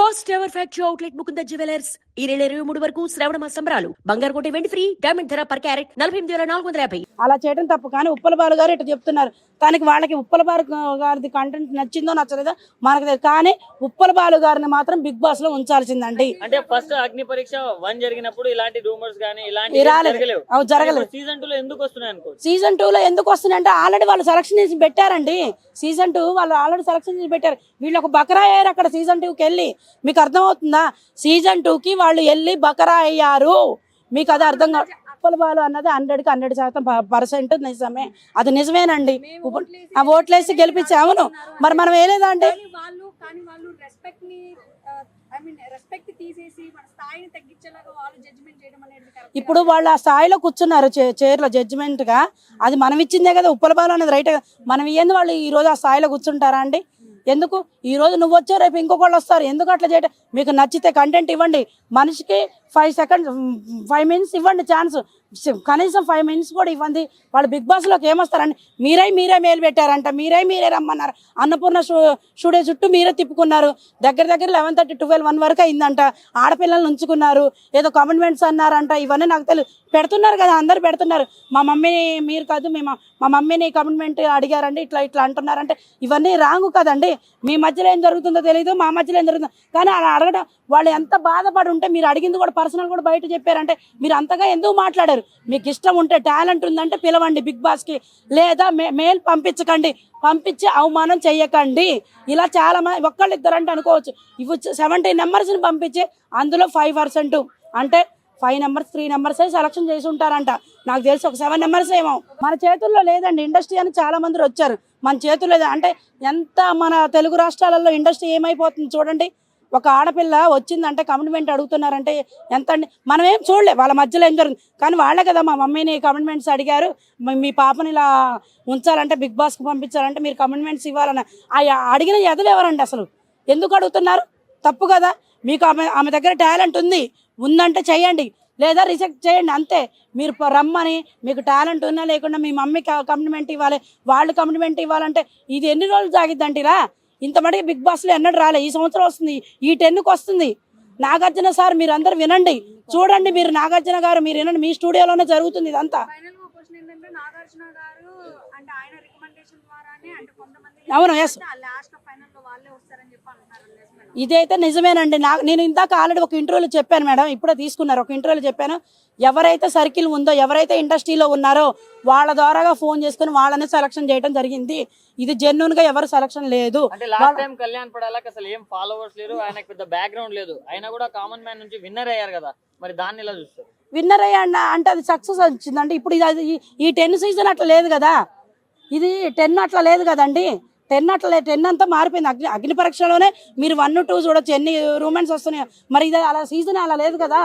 First ever factory outlet Mukunda jewellers ఈ నెల 23 వరకు శ్రావణ మాస సంబరాలు. బంగారు కొంటే వెండి ఫ్రీ, డైమండ్ ధర పర్ క్యారెట్ 48,450. అలా చేయడం తప్పు. కానీ ఉప్పలబాలు గారు ఇట్లా చెప్తున్నారు. తనకి వాళ్ళకి ఉప్పలబాలు గారిది కంటెంట్ నచ్చిందో నచ్చలేదో మనకు తెలియదు. కానీ ఉప్పలబాలు గారిని మాత్రం బిగ్ బాస్ లో ఉంచాల్సిందండి. అంటే ఫస్ట్ అగ్ని పరీక్ష 1 జరిగినప్పుడు ఇలాంటి రూమర్స్ గానీ ఇలాంటి జరగలేదు. సీజన్ 2 లో ఎందుకు వస్తున్నాయి అనుకో? సీజన్ 2 లో ఎందుకు వస్తున్నాయంటే ఆల్రెడీ వాళ్ళు సెలక్షన్ చేసి పెట్టారండి. సీజన్ 2 వాళ్ళు ఆల్రెడీ సెలక్షన్ చేసి పెట్టారు. వీళ్ళు ఒక బకరా అయ్యారు అక్కడ సీజన్ 2కి వెళ్ళి. మీకు అర్థమవుతుందా? సీజన్ 2కి వాళ్ళు వెళ్ళి బకరా అయ్యారు. మీకు అది అర్థం కాదు. ఉప్పలబాలు అన్నది 100కి 100% నిజమే. అది నిజమేనండి. ఆ ఓట్లేసి గెలిపించి అవును. మరి మనం వేయలేదా అంటే ఇప్పుడు వాళ్ళు ఆ స్థాయిలో కూర్చున్నారు చైర్లో జడ్జిమెంట్ గా. అది మనం ఇచ్చిందే కదా. ఉప్పలబాలు అనేది రైట్. మనం ఇయ్యంది వాళ్ళు ఈ రోజు ఆ స్థాయిలో కూర్చుంటారా అండి? ఎందుకు ఈ రోజు నువ్వు వచ్చావు రేపు ఇంకొకళ్ళు వస్తారు? ఎందుకు అట్లా చేయటం? మీకు నచ్చితే కంటెంట్ ఇవ్వండి. మనిషికి 5 minutes ఇవ్వండి ఛాన్స్. కనీసం 5 minutes కూడా ఇవ్వండి. వాళ్ళు బిగ్ బాస్ లోకి ఏమొస్తారండి? మీరే మేలు పెట్టారంట. మీరే రమ్మన్నారు. అన్నపూర్ణ స్టూడియో చుట్టూ మీరే తిప్పుకున్నారు. దగ్గర 11:30, 12, 1 వరకు అయిందంట. ఆడపిల్లల్ని ఉంచుకున్నారు. ఏదో కమిట్మెంట్స్ అన్నారంట. ఇవన్నీ నాకు తెలియదు. పెడుతున్నారు కదా, అందరు పెడుతున్నారు. మా మమ్మీ మీరు కాదు, మా మమ్మీని కమిట్మెంట్ అడిగారండి, ఇట్లా అంటున్నారంటే ఇవన్నీ రాంగ్ కదండి. మీ మధ్యలో ఏం జరుగుతుందో తెలియదు, మా మధ్యలో ఏం జరుగుతుందో. కానీ అలా అడగడం, వాళ్ళు ఎంత బాధపడి ఉంటే మీరు అడిగింది కూడా పర్సనల్ కూడా బయట చెప్పారంటే మీరు అంతగా ఎందుకు మాట్లాడారు? మీకు ఇష్టం ఉంటే టాలెంట్ ఉందంటే పిలవండి బిగ్ బాస్కి. లేదా మెయిల్ పంపించకండి. పంపించి అవమానం చెయ్యకండి. ఇలా చాలా మంది ఒక్కళ్ళిద్దరంటే అనుకోవచ్చు. ఇవి 70 నెంబర్స్ని పంపించి అందులో 5% అంటే 5 నెంబర్స్ 3 నెంబర్సే సెలక్షన్ చేసి ఉంటారంట. నాకు తెలిసి ఒక 7 నెంబర్స్ ఏమో. మన చేతుల్లో లేదండి. ఇండస్ట్రీ అని చాలా మంది వచ్చారు. మన చేతుల్లో లేదు అంటే ఎంత మన తెలుగు రాష్ట్రాలలో ఇండస్ట్రీ ఏమైపోతుంది చూడండి. ఒక ఆడపిల్ల వచ్చిందంటే కమిట్మెంట్ అడుగుతున్నారంటే ఎంత అండి? మనం ఏం చూడలే వాళ్ళ మధ్యలో ఏం జరుగుతుంది. కానీ వాళ్ళే కదా మా మమ్మీని కమిట్మెంట్స్ అడిగారు, మీ పాపని ఇలా ఉంచాలంటే బిగ్ బాస్కి పంపించాలంటే మీరు కమిట్మెంట్స్ ఇవ్వాలన్న అడిగిన ఎదలు ఎవరండి అసలు? ఎందుకు అడుగుతున్నారు? తప్పు కదా. మీకు ఆమె దగ్గర టాలెంట్ ఉందంటే చేయండి, లేదా రిజెక్ట్ చేయండి అంతే. మీరు రమ్మని మీకు టాలెంట్ ఉన్నా లేకుండా మీ మమ్మీకి కమిట్మెంట్ ఇవ్వాలి, వాళ్ళు కమిట్మెంట్ ఇవ్వాలంటే ఇది ఎన్ని రోజులు సాగిద్దంటీరా? ఇంత మటుకు బిగ్ బాస్లో ఎన్నడూ రాలే. ఈ సంవత్సరం వస్తుంది, ఈ 10కి వస్తుంది. నాగార్జున సార్ మీరు అందరు వినండి, చూడండి. మీరు నాగార్జున గారు మీరు వినండి. మీ స్టూడియోలోనే జరుగుతుంది ఇదంతా. అవును, ఎస్, ఇదైతే నిజమేనండి. నేను ఇందాక ఆల్రెడీ ఒక ఇంటర్వ్యూలో చెప్పాను మేడం, ఇప్పుడే తీసుకున్నారు. ఒక ఇంటర్వ్యూలో చెప్పాను, ఎవరైతే సర్కిల్ ఉందో, ఎవరైతే ఇండస్ట్రీలో ఉన్నారో వాళ్ళ ద్వారాగా ఫోన్ చేసుకుని వాళ్ళనే సెలక్షన్ చేయడం జరిగింది. ఇది జెన్యూన్ గా ఎవరు సెలక్షన్ లేదు. కళ్యాణ్ పడాలకి అసలు ఏం ఫాలోవర్స్ లేరు, ఆయనకు పెద్ద బ్యాక్గ్రౌండ్ లేదు. అయినా కూడా కామన్ మ్యాన్ నుంచి విన్నర్ అయ్యారు కదా. మరి దాన్ని ఇలా చూస్తారు. విన్నర్ అయ్యా అంటే అది సక్సెస్ వచ్చిందంటే ఇప్పుడు ఈ 10 సీజన్ అట్లా లేదు కదా. ఇది 10 అట్లా లేదు కదండి. 10 అంతా మారిపోయింది. అగ్ని పరీక్షలోనే మీరు 1, 2 చూడొచ్చు ఎన్ని రూమెన్స్ వస్తున్నాయి. మరి ఇది అలా సీజన్ అలా లేదు కదా.